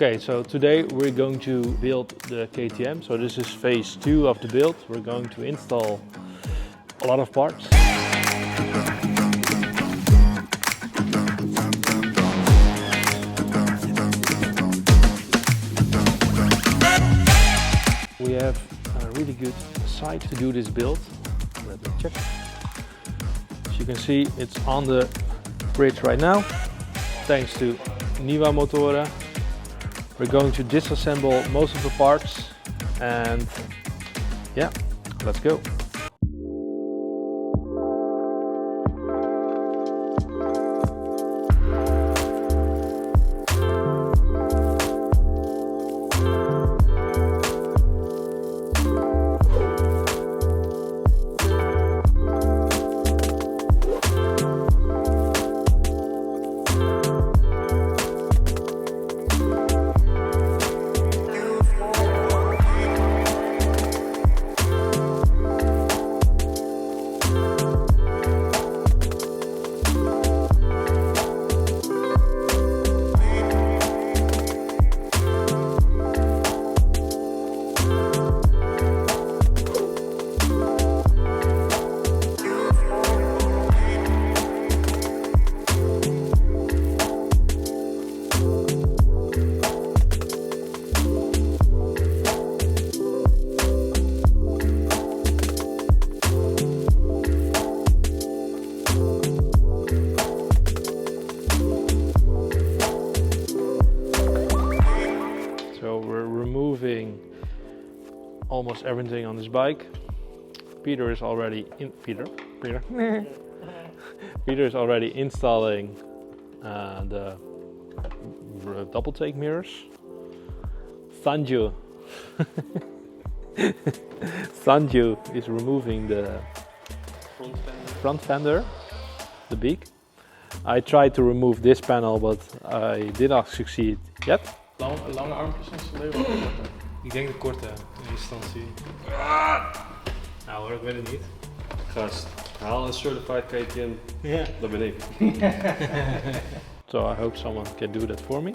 Okay, so today we're going to build the KTM. So this is phase 2 of the build. We're going to install a lot of parts. We have a really good site to do this build. Let me check. As you can see, it's on the bridge right now, thanks to Niwa Motoren. We're going to disassemble most of the parts and yeah, let's go. Almost everything on this bike. Peter is already in. Peter is already installing the Doubletake mirrors. Sanju is removing the front fender, the beak. I tried to remove this panel, but I did not succeed yet. Lange armpjes installeren of korte? Ik denk de korte in instantie. Nou hoor, ik weet het niet. Gast, haal een certified KTM. Ja. Dat ben ik. So I hope someone can do that for me.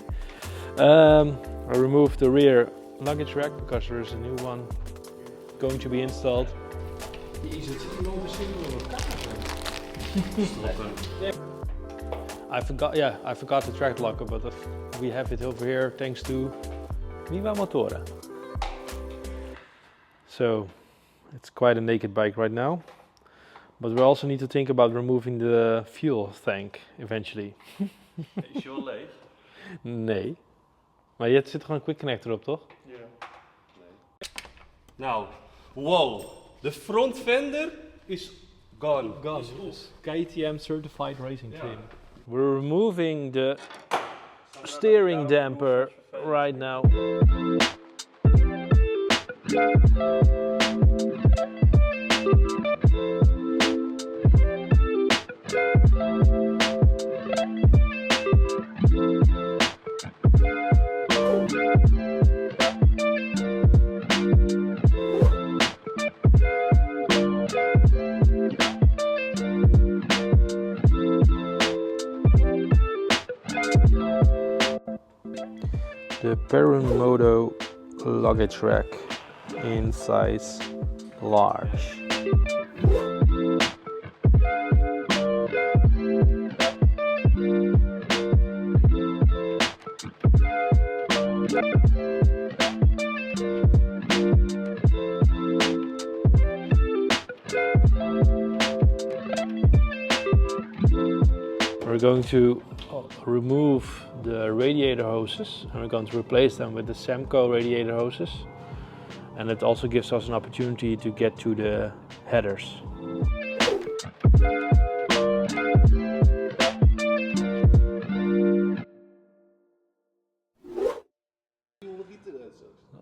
I removed the rear luggage rack because there is a new one going to be installed. Is het iemand misschien nog elkaar? I forgot the track locker, but we have it over here thanks to Niwa Motoren. So it's quite a naked bike right now, but we also need to think about removing the fuel tank eventually. Is je al leeg? Nee, maar je zit gewoon een quick connector op, toch? Ja. Nee. Nou, wow, de front fender is gone. KTM certified racing team. We're removing the steering damper right now. The Perunmoto luggage rack in size large. We're going to remove the radiator hoses and we're going to replace them with the Samco radiator hoses, and it also gives us an opportunity to get to the headers.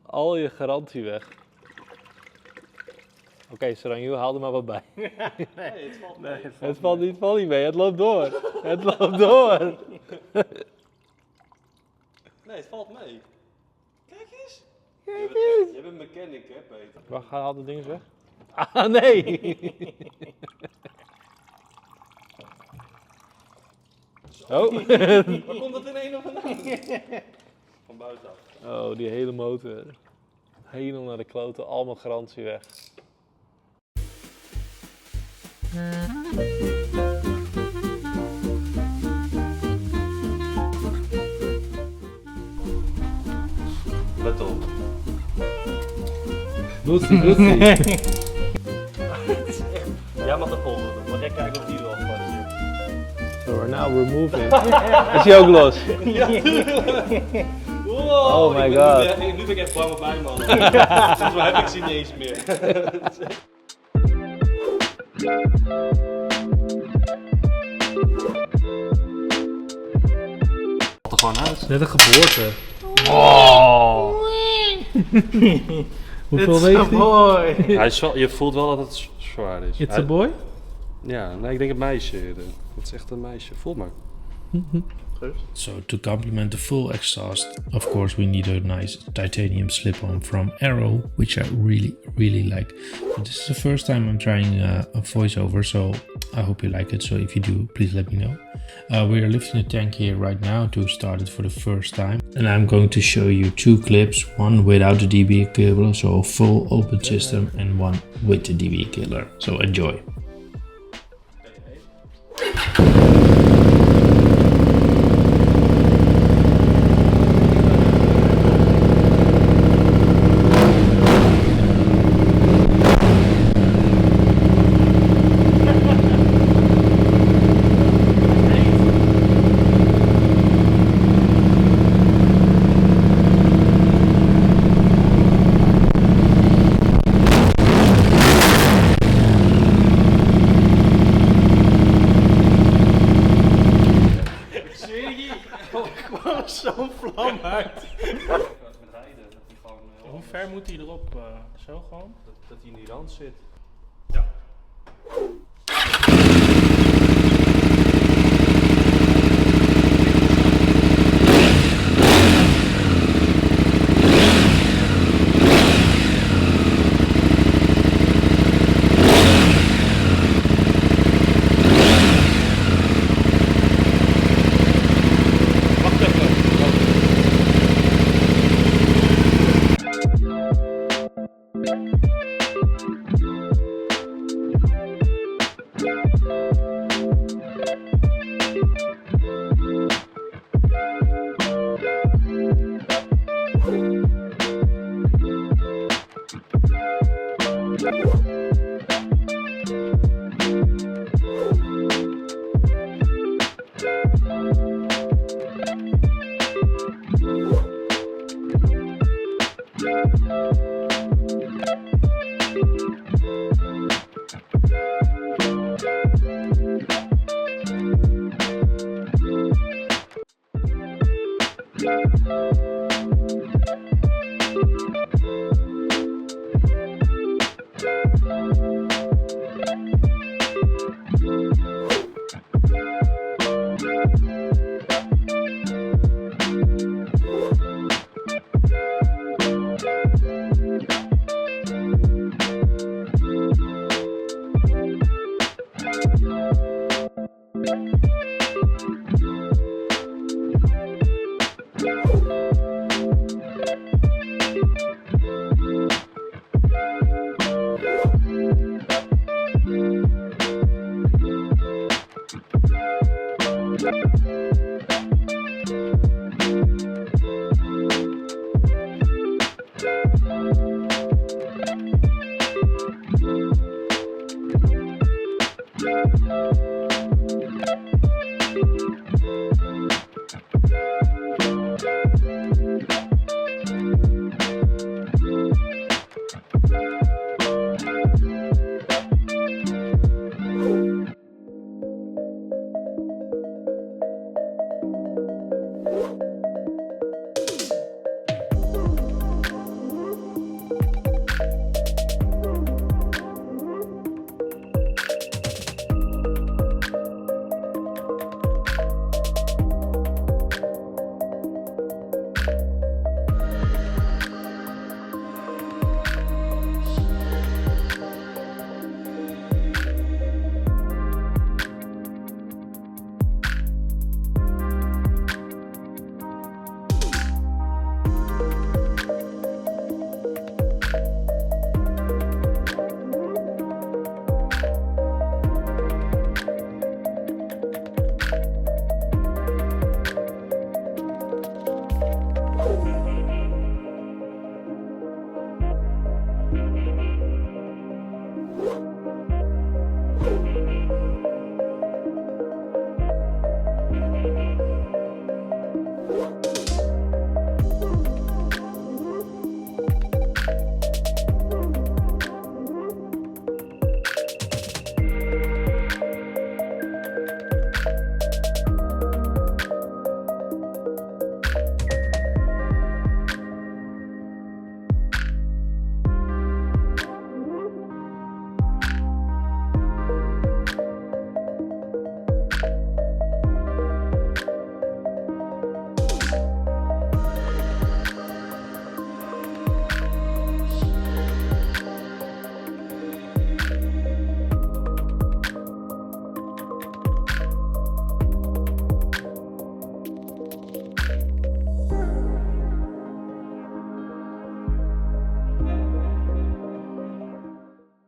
Al je garantie weg. Oké, Saranju, haal er maar wat bij. Nee, het valt mee. Het valt niet mee, het loopt door. Het loopt door. Nee, het valt mee. Kijk eens. Kijk eens. Je bent een mechanic, hè, Peter? Wacht, haal de dingen weg. Ah, nee! Oh. Waar komt dat in een of een van buitenaf. Oh, die hele motor. Helemaal naar de kloten, al mijn garantie weg. Let op. Doetsie, doetsie. Jij mag de volgende doen, maar jij kijkt of die er al vast zit. So we're now removing. Is hij ook los? Wow, Oh my god. Nu ben ik echt bang op mij, man. Volgens mij heb ik ze niet eens meer. Er gewoon uit. Net een geboorte. Oh. Hoeveel weegt hij? Boy. Hij is wel, je voelt wel dat het zwaar is. It's a boy? Ja, nee, ik denk een meisje. Het is echt een meisje. Voel maar. So to complement the full exhaust, of course we need a nice titanium slip-on from Arrow, which I really like. But this is the first time I'm trying a voiceover, so I hope you like it. So if you do, please let me know. We are lifting the tank here right now to start it for the first time. And I'm going to show you two clips, one without the DB killer, so a full open system, and one with the DB killer. So enjoy. Zo'n vlam uit. Hoe ver moet hij erop? Zo gewoon? Dat hij in die rand zit. Ja.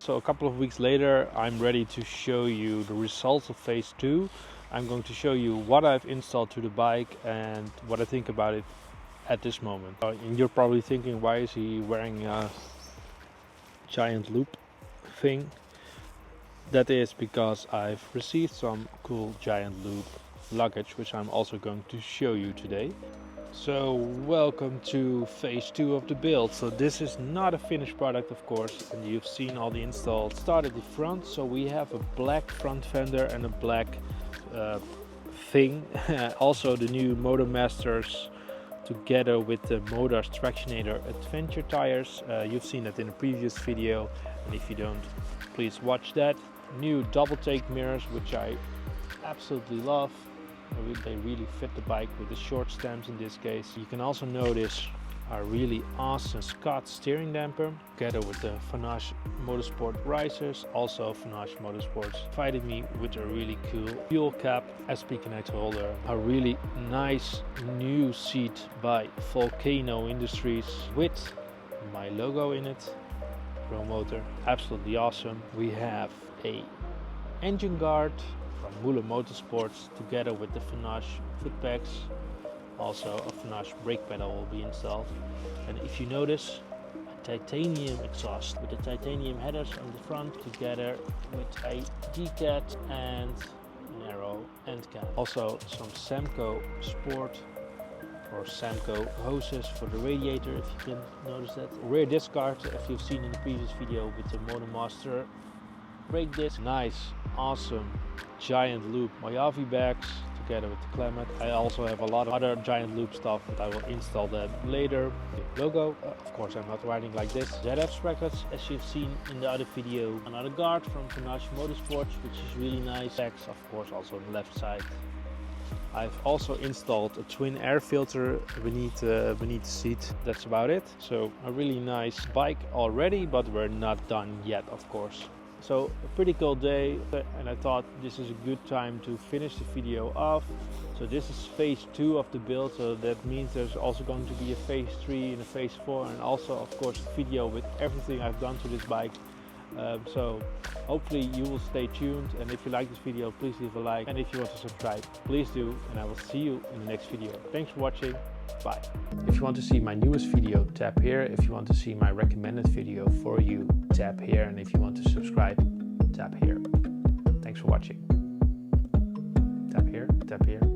So a couple of weeks later, I'm ready to show you the results of phase 2. I'm going to show you what I've installed to the bike and what I think about it at this moment. And you're probably thinking, why is he wearing a giant loop thing? That is because I've received some cool giant loop luggage, which I'm also going to show you today. So welcome to phase 2 of the build. So this is not a finished product, of course, and you've seen all the installs. Start at the front, so we have a black front fender and a black thing. Also the new Motormasters together with the Motor's Tractionator Adventure tires. You've seen that in a previous video, and if you don't, please watch that. New Doubletake mirrors, which I absolutely love. They really fit the bike with the short stems in this case. You can also notice a really awesome Scott steering damper together with the Vanasche Motorsport risers. Also Vanasche Motorsports provided me with a really cool fuel cap, SP connector holder, a really nice new seat by Volcano Industries with my logo in it, Perunmoto, absolutely awesome. We have a engine guard from Muller Motorsports together with the Vanasche Footpegs. Also a Vanasche brake pedal will be installed. And if you notice, a titanium exhaust with the titanium headers on the front together with a D-cat and narrow end cap. Also some Samco Sport or Samco hoses for the radiator, if you can notice that. Rear disc guard, as you've seen in the previous video, with the Motormaster brake disc. Nice, awesome giant loop Mayavi bags together with the climate. I also have a lot of other giant loop stuff, but I will install that later. Logo, of course I'm not riding like this. ZF sprockets, as you've seen in the other video. Another guard from Vanasche Motorsports, which is really nice. Bags, of course, also on the left side. I've also installed a twin air filter beneath the seat. That's about it. So a really nice bike already, but we're not done yet, of course. So a pretty cool day, and I thought this is a good time to finish the video off. So this is phase 2 of the build, so that means there's also going to be a phase 3 and a phase 4, and also of course a video with everything I've done to this bike. So hopefully you will stay tuned, and if you like this video, please leave a like, and if you want to subscribe, please do, and I will see you in the next video. Thanks for watching. Bye. If you want to see my newest video, tap here. If you want to see my recommended video for you, tap here. And if you want to subscribe, tap here. Thanks for watching. Tap here, tap here.